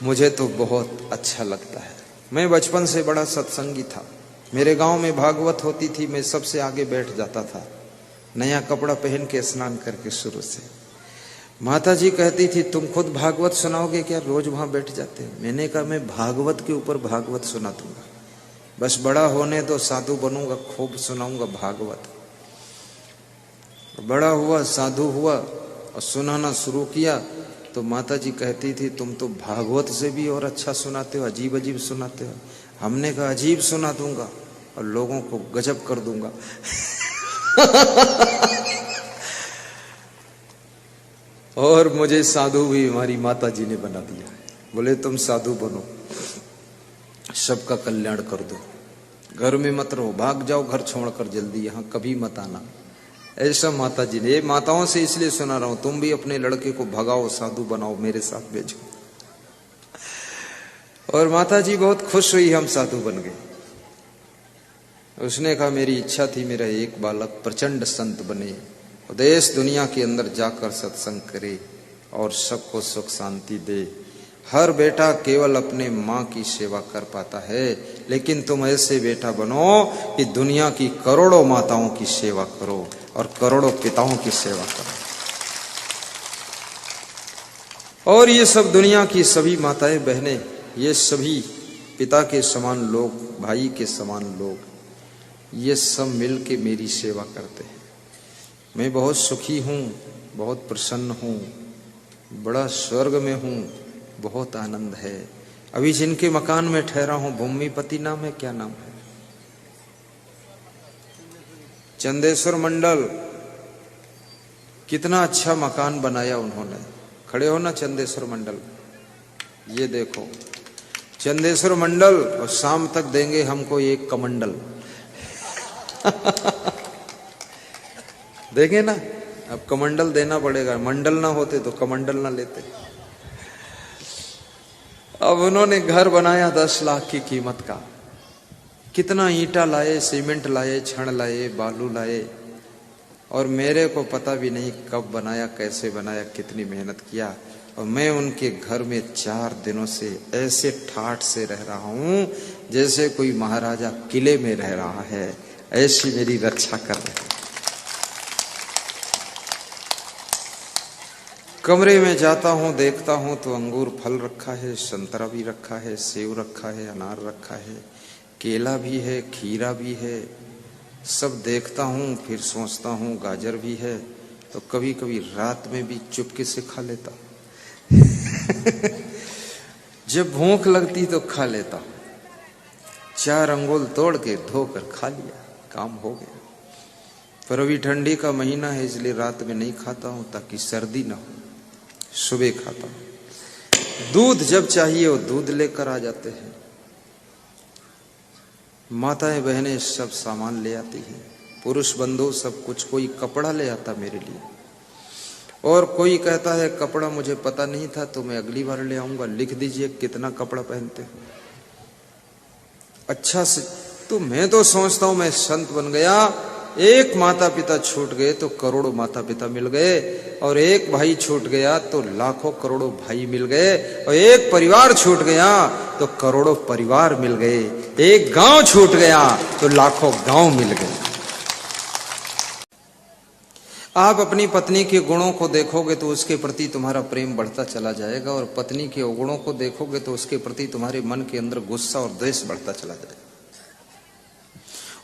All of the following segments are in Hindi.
मुझे तो बहुत अच्छा लगता है। मैं बचपन से बड़ा सत्संगी था। मेरे गांव में भागवत होती थी, मैं सबसे आगे बैठ जाता था, नया कपड़ा पहन के स्नान करके। शुरू से माता जी कहती थी तुम खुद भागवत सुनाओगे क्या? रोज वहां बैठ जाते हैं। मैंने कहा मैं भागवत के ऊपर भागवत सुना दूंगा, बस बड़ा होने तो साधु बनूंगा, खूब सुनाऊंगा भागवत। बड़ा हुआ, साधु हुआ और सुनाना शुरू किया तो माता जी कहती थी तुम तो भागवत से भी और अच्छा सुनाते हो, अजीब अजीब सुनाते हो। हमने कहा अजीब सुना दूंगा और लोगों को गजब कर दूंगा। और मुझे साधु भी हमारी माता जी ने बना दिया। बोले तुम साधु बनो, सबका कल्याण कर दो, घर में मत रहो, भाग जाओ घर छोड़कर जल्दी, यहां कभी मत आना। ऐसा माता जी ने, ये माताओं से इसलिए सुना रहा हूं, तुम भी अपने लड़के को भगाओ, साधु बनाओ, मेरे साथ भेजो। और माता जी बहुत खुश हुई, हम साधु बन गए। उसने कहा मेरी इच्छा थी मेरा एक बालक प्रचंड संत बने, देश दुनिया के अंदर जाकर सत्संग करे और सबको सुख शांति दे। हर बेटा केवल अपने माँ की सेवा कर पाता है, लेकिन तुम ऐसे बेटा बनो कि दुनिया की करोड़ों माताओं की सेवा करो और करोड़ों पिताओं की सेवा करो। और ये सब दुनिया की सभी माताएं बहनें, ये सभी पिता के समान लोग, भाई के समान लोग, ये सब मिल के मेरी सेवा करते हैं। मैं बहुत सुखी हूँ, बहुत प्रसन्न हूँ, बड़ा स्वर्ग में हूँ, बहुत आनंद है। अभी जिनके मकान में ठहरा हूँ, भूमिपति नाम है, क्या नाम है? चंदेश्वर मंडल। कितना अच्छा मकान बनाया उन्होंने। खड़े हो ना चंदेश्वर मंडल, ये देखो चंदेश्वर मंडल, और शाम तक देंगे हमको एक कमंडल। देखें ना, अब कमंडल देना पड़ेगा, मंडल ना होते तो कमंडल ना लेते। अब उन्होंने घर बनाया 10 लाख की कीमत का। कितना ईंटा लाए, सीमेंट लाए, छड़ लाए, बालू लाए, और मेरे को पता भी नहीं कब बनाया, कैसे बनाया, कितनी मेहनत किया। और मैं उनके घर में 4 दिनों से ऐसे ठाठ से रह रहा हूं जैसे कोई महाराजा किले में रह रहा है, ऐसी मेरी रक्षा कर रहे हैं। कमरे में जाता हूँ, देखता हूँ तो अंगूर फल रखा है, संतरा भी रखा है, सेव रखा है, अनार रखा है, केला भी है, खीरा भी है। सब देखता हूँ, फिर सोचता हूँ गाजर भी है। तो कभी कभी रात में भी चुपके से खा लेता। जब भूख लगती तो खा लेता। 4 अंगूर तोड़ के धोकर खा लिया, काम हो गया। पर अभी ठंडी का महीना है, इसलिए रात में नहीं खाता हूं ताकि सर्दी ना हो। सुबह खाता हूं। दूध जब चाहिए वो दूध लेकर आ जाते हैं। माताएं बहनें सब सामान ले आती हैं, पुरुष बंधु सब कुछ। कोई कपड़ा ले आता मेरे लिए, और कोई कहता है कपड़ा मुझे पता नहीं था तो मैं अगली बार ले आऊंगा, लिख दीजिए कितना कपड़ा पहनते हो अच्छा से। तो मैं तो सोचता हूं मैं संत बन गया। एक माता पिता छूट गए तो करोड़ों माता पिता मिल गए, और एक भाई छूट गया तो लाखों करोड़ों भाई मिल गए, और एक परिवार छूट गया तो करोड़ों परिवार मिल गए, एक गांव छूट गया तो लाखों गांव मिल गए। आप अपनी पत्नी के गुणों को देखोगे तो उसके प्रति तुम्हारा प्रेम बढ़ता चला जाएगा, और पत्नी के अवगुणों को देखोगे तो उसके प्रति तुम्हारे मन के अंदर गुस्सा और द्वेष बढ़ता चला जाएगा।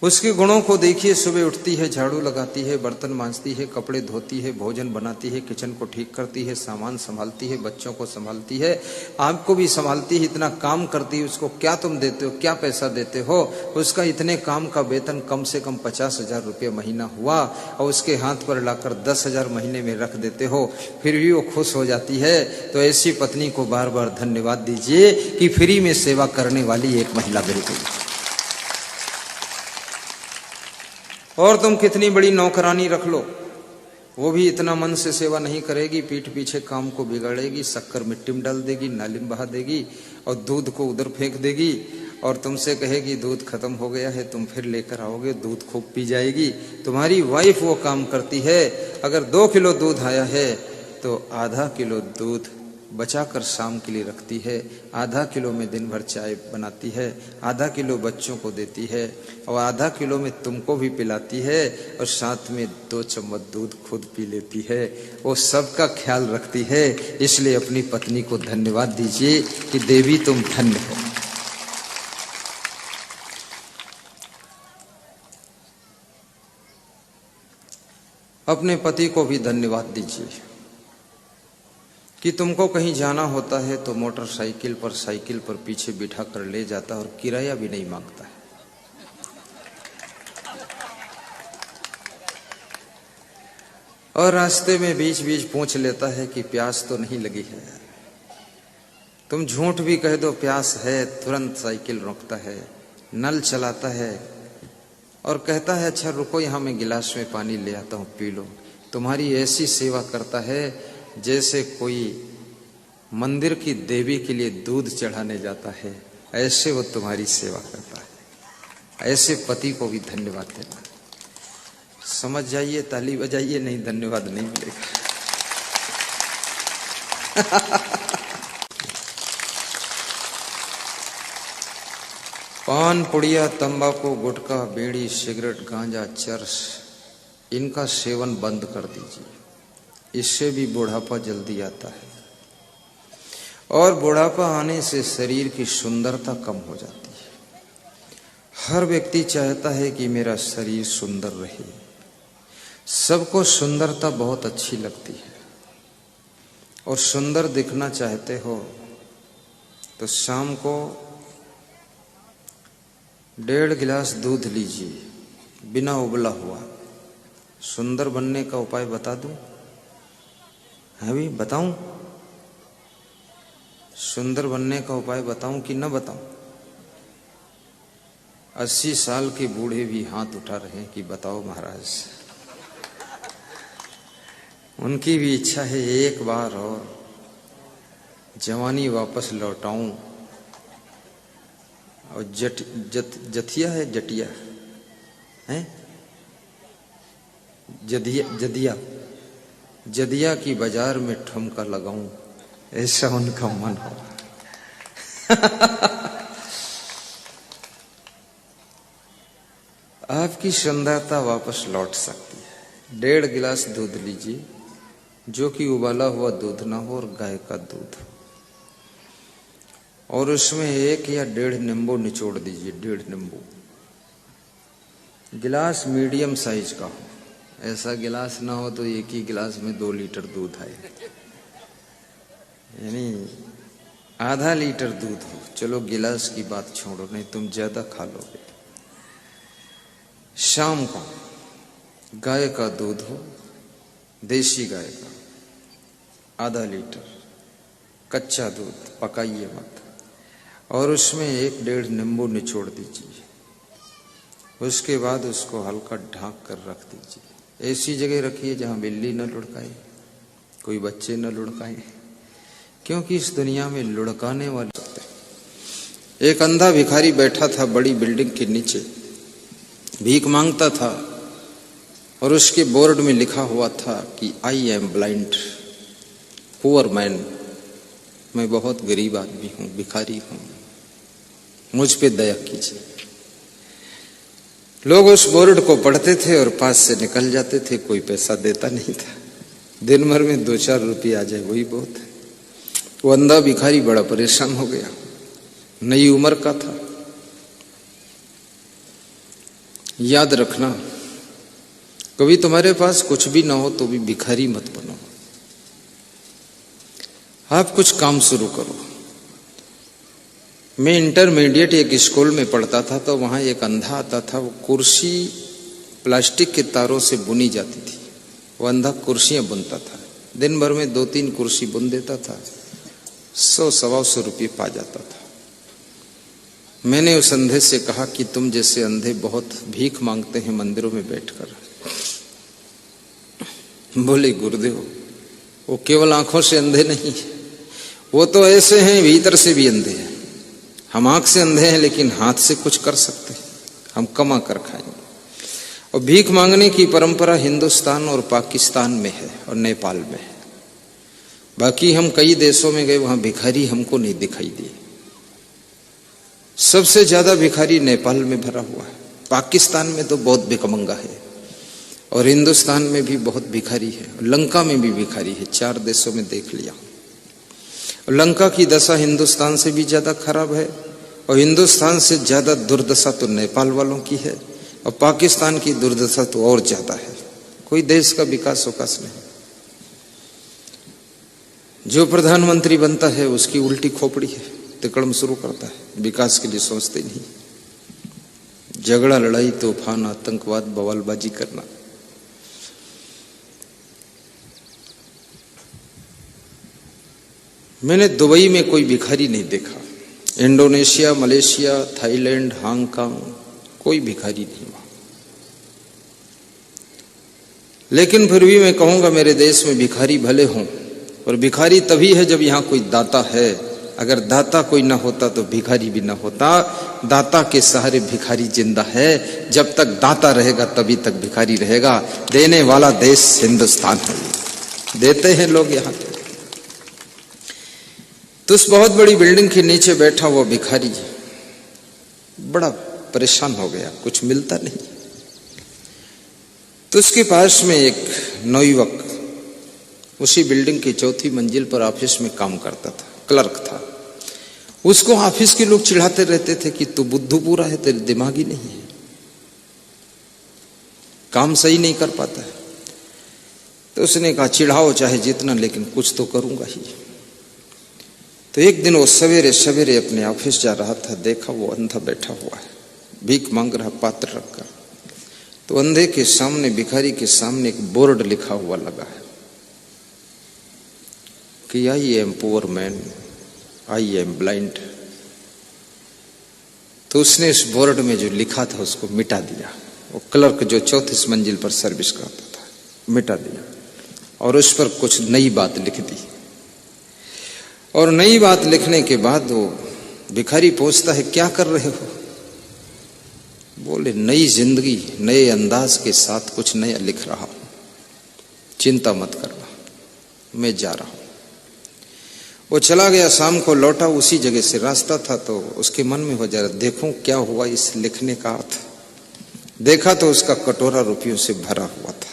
उसके गुणों को देखिए, सुबह उठती है, झाड़ू लगाती है, बर्तन मांजती है, कपड़े धोती है, भोजन बनाती है, किचन को ठीक करती है, सामान संभालती है, बच्चों को संभालती है, आपको भी संभालती है, इतना काम करती है। उसको क्या तुम देते हो, क्या पैसा देते हो? उसका इतने काम का वेतन कम से कम 50,000 रुपये महीना हुआ, और उसके हाथ पर लाकर 10,000 महीने में रख देते हो, फिर भी वो खुश हो जाती है। तो ऐसी पत्नी को बार बार धन्यवाद दीजिए कि फ्री में सेवा करने वाली एक महिला मिल गई। और तुम कितनी बड़ी नौकरानी रख लो, वो भी इतना मन से सेवा नहीं करेगी, पीठ पीछे काम को बिगाड़ेगी, शक्कर मिट्टी में डाल देगी, नाली में बहा देगी, और दूध को उधर फेंक देगी, और तुमसे कहेगी दूध खत्म हो गया है, तुम फिर लेकर आओगे, दूध खूब पी जाएगी। तुम्हारी वाइफ वो काम करती है। अगर 2 किलो दूध आया है तो आधा किलो दूध बचाकर शाम के लिए रखती है, आधा किलो में दिन भर चाय बनाती है, आधा किलो बच्चों को देती है और आधा किलो में तुमको भी पिलाती है और साथ में 2 चम्मच दूध खुद पी लेती है। वो सबका ख्याल रखती है। इसलिए अपनी पत्नी को धन्यवाद दीजिए कि देवी तुम धन्य हो। अपने पति को भी धन्यवाद दीजिए कि तुमको कहीं जाना होता है तो मोटरसाइकिल पर साइकिल पर पीछे बिठा कर ले जाता है और किराया भी नहीं मांगता है। और रास्ते में बीच बीच पूछ लेता है कि प्यास तो नहीं लगी है। तुम झूठ भी कह दो प्यास है, तुरंत साइकिल रोकता है, नल चलाता है और कहता है अच्छा रुको यहाँ मैं गिलास में पानी ले आता हूँ पी लो। तुम्हारी ऐसी सेवा करता है जैसे कोई मंदिर की देवी के लिए दूध चढ़ाने जाता है, ऐसे वो तुम्हारी सेवा करता है। ऐसे पति को भी धन्यवाद देना। समझ जाइए, ताली बजाइए, नहीं धन्यवाद नहीं मिलेगा। पान, पुड़िया, तंबाकू, गुटखा, बीड़ी, सिगरेट, गांजा, चरस, इनका सेवन बंद कर दीजिए। इससे भी बुढ़ापा जल्दी आता है और बुढ़ापा आने से शरीर की सुंदरता कम हो जाती है। हर व्यक्ति चाहता है कि मेरा शरीर सुंदर रहे। सबको सुंदरता बहुत अच्छी लगती है और सुंदर दिखना चाहते हो तो शाम को 1.5 गिलास दूध लीजिए बिना उबला हुआ। सुंदर बनने का उपाय बता दूं? है भी बताऊं? सुंदर बनने का उपाय बताऊं कि न बताऊं? 80 साल के बूढ़े भी हाथ उठा रहे हैं कि बताओ महाराज। उनकी भी इच्छा है एक बार और जवानी वापस लौटाऊं। और जथिया है, जटिया है, जदिया की बाजार में ठुमका लगाऊं, ऐसा उनका मन हो। आपकी सुंदरता वापस लौट सकती है। 1.5 गिलास दूध लीजिए जो कि उबाला हुआ दूध ना हो और गाय का दूध, और उसमें 1 या 1.5 नींबू निचोड़ दीजिए। 1.5 नींबू। गिलास मीडियम साइज का हो, ऐसा गिलास ना हो तो एक ही गिलास में 2 लीटर दूध आए, यानी आधा लीटर दूध हो। चलो गिलास की बात छोड़ो, नहीं तुम ज्यादा खा लोगे। शाम को गाय का दूध हो, देसी गाय का, आधा लीटर कच्चा दूध, पकाइए मत, और उसमें 1-1.5 नींबू निचोड़ दीजिए। उसके बाद उसको हल्का ढांक कर रख दीजिए। ऐसी जगह रखिए जहां बिल्ली न लुढ़काए, कोई बच्चे न लुढ़काए, क्योंकि इस दुनिया में लुढ़काने वाले होते हैं। एक अंधा भिखारी बैठा था बड़ी बिल्डिंग के नीचे, भीख मांगता था और उसके बोर्ड में लिखा हुआ था कि I am blind poor man, मैं बहुत गरीब आदमी हूं, भिखारी हूं, मुझ पे दया कीजिए। लोग उस बोर्ड को पढ़ते थे और पास से निकल जाते थे, कोई पैसा देता नहीं था। दिन भर में 2-4 रुपये आ जाए वही बहुत है। वो अंधा भिखारी बड़ा परेशान हो गया, नई उम्र का था। याद रखना, कभी तुम्हारे पास कुछ भी ना हो तो भी भिखारी मत बनो। आप कुछ काम शुरू करो। मैं इंटरमीडिएट एक स्कूल में पढ़ता था तो वहां एक अंधा आता था। वो कुर्सी प्लास्टिक के तारों से बुनी जाती थी, वो अंधा कुर्सियां बुनता था। दिन भर में 2-3 कुर्सी बुन देता था, 100-125 रुपये पा जाता था। मैंने उस अंधे से कहा कि तुम जैसे अंधे बहुत भीख मांगते हैं मंदिरों में बैठकर। बोले गुरुदेव, वो केवल आंखों से अंधे नहीं है, वो तो ऐसे हैं भीतर से भी अंधे हैं। हम आंख से अंधे हैं लेकिन हाथ से कुछ कर सकते हैं, हम कमा कर खाएंगे। और भीख मांगने की परंपरा हिंदुस्तान और पाकिस्तान में है और नेपाल में है। बाकी हम कई देशों में गए, वहां भिखारी हमको नहीं दिखाई दिए। सबसे ज्यादा भिखारी नेपाल में भरा हुआ है, पाकिस्तान में तो बहुत भिखमंगा है, और हिंदुस्तान में भी बहुत भिखारी है, लंका में भी भिखारी है। 4 देशों में देख लिया। लंका की दशा हिंदुस्तान से भी ज्यादा खराब है, और हिंदुस्तान से ज्यादा दुर्दशा तो नेपाल वालों की है, और पाकिस्तान की दुर्दशा तो और ज्यादा है। कोई देश का विकास विकास नहीं। जो प्रधानमंत्री बनता है उसकी उल्टी खोपड़ी है, तिकड़म शुरू करता है, विकास के लिए सोचते नहीं। झगड़ा, लड़ाई, तूफान, आतंकवाद, बवालबाजी करना। मैंने दुबई में कोई भिखारी नहीं देखा, इंडोनेशिया, मलेशिया, थाईलैंड, हांगकांग, कोई भिखारी नहीं वहां। लेकिन फिर भी मैं कहूंगा मेरे देश में भिखारी भले हों, और भिखारी तभी है जब यहां कोई दाता है। अगर दाता कोई ना होता तो भिखारी भी ना होता। दाता के सहारे भिखारी जिंदा है। जब तक दाता रहेगा तभी तक भिखारी रहेगा। देने वाला देश हिंदुस्तान है, देते हैं लोग यहां। तो उस बहुत बड़ी बिल्डिंग के नीचे बैठा हुआ भिखारी बड़ा परेशान हो गया, कुछ मिलता नहीं। तो उसके पास में एक नौयुवक उसी बिल्डिंग की 4थी मंजिल पर ऑफिस में काम करता था, क्लर्क था। उसको ऑफिस के लोग चिढ़ाते रहते थे कि तू बुद्धू पूरा है, तेरे दिमाग ही नहीं है, काम सही नहीं कर पाता है। तो उसने कहा चिढ़ाओ चाहे जितना, लेकिन कुछ तो करूंगा ही। तो एक दिन वो सवेरे सवेरे अपने ऑफिस जा रहा था, देखा वो अंधा बैठा हुआ है, भीख मांग रहा पात्र रखकर। तो अंधे के सामने, भिखारी के सामने एक बोर्ड लिखा हुआ लगा है कि I am poor man, I am blind. तो उसने उस बोर्ड में जो लिखा था उसको मिटा दिया। वो क्लर्क जो 4थी मंजिल पर सर्विस करता था, मिटा दिया, और उस पर कुछ नई बात लिख दी। और नई बात लिखने के बाद वो भिखारी पूछता है क्या कर रहे हो? बोले नई जिंदगी, नए अंदाज के साथ कुछ नया लिख रहा हूं, चिंता मत करना, मैं जा रहा हूं। वो चला गया, शाम को लौटा, उसी जगह से रास्ता था। तो उसके मन में हो जा रहा देखूं क्या हुआ इस लिखने का अर्थ। देखा तो उसका कटोरा रुपयों से भरा हुआ था।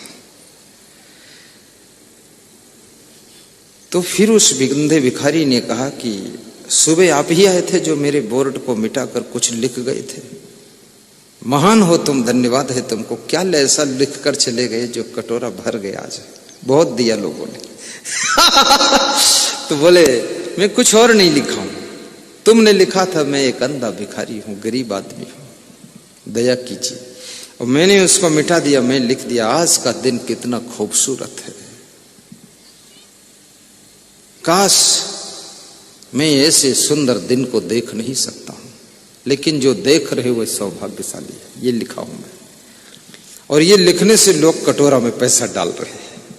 तो फिर उस अंधे भिखारी ने कहा कि सुबह आप ही आए थे जो मेरे बोर्ड को मिटाकर कुछ लिख गए थे। महान हो तुम, धन्यवाद है तुमको। क्या ऐसा लिख कर चले गए जो कटोरा भर गया आज? बहुत दिया लोगों ने। तो बोले मैं कुछ और नहीं लिखा हूं, तुमने लिखा था मैं एक अंधा भिखारी हूं, गरीब आदमी हूं, दया कीजिए। और मैंने उसको मिटा दिया, मैं लिख दिया आज का दिन कितना खूबसूरत है, काश मैं ऐसे सुंदर दिन को देख नहीं सकता हूं, लेकिन जो देख रहे हो सौभाग्यशाली है। ये लिखा हूं मैं, और ये लिखने से लोग कटोरा में पैसा डाल रहे हैं।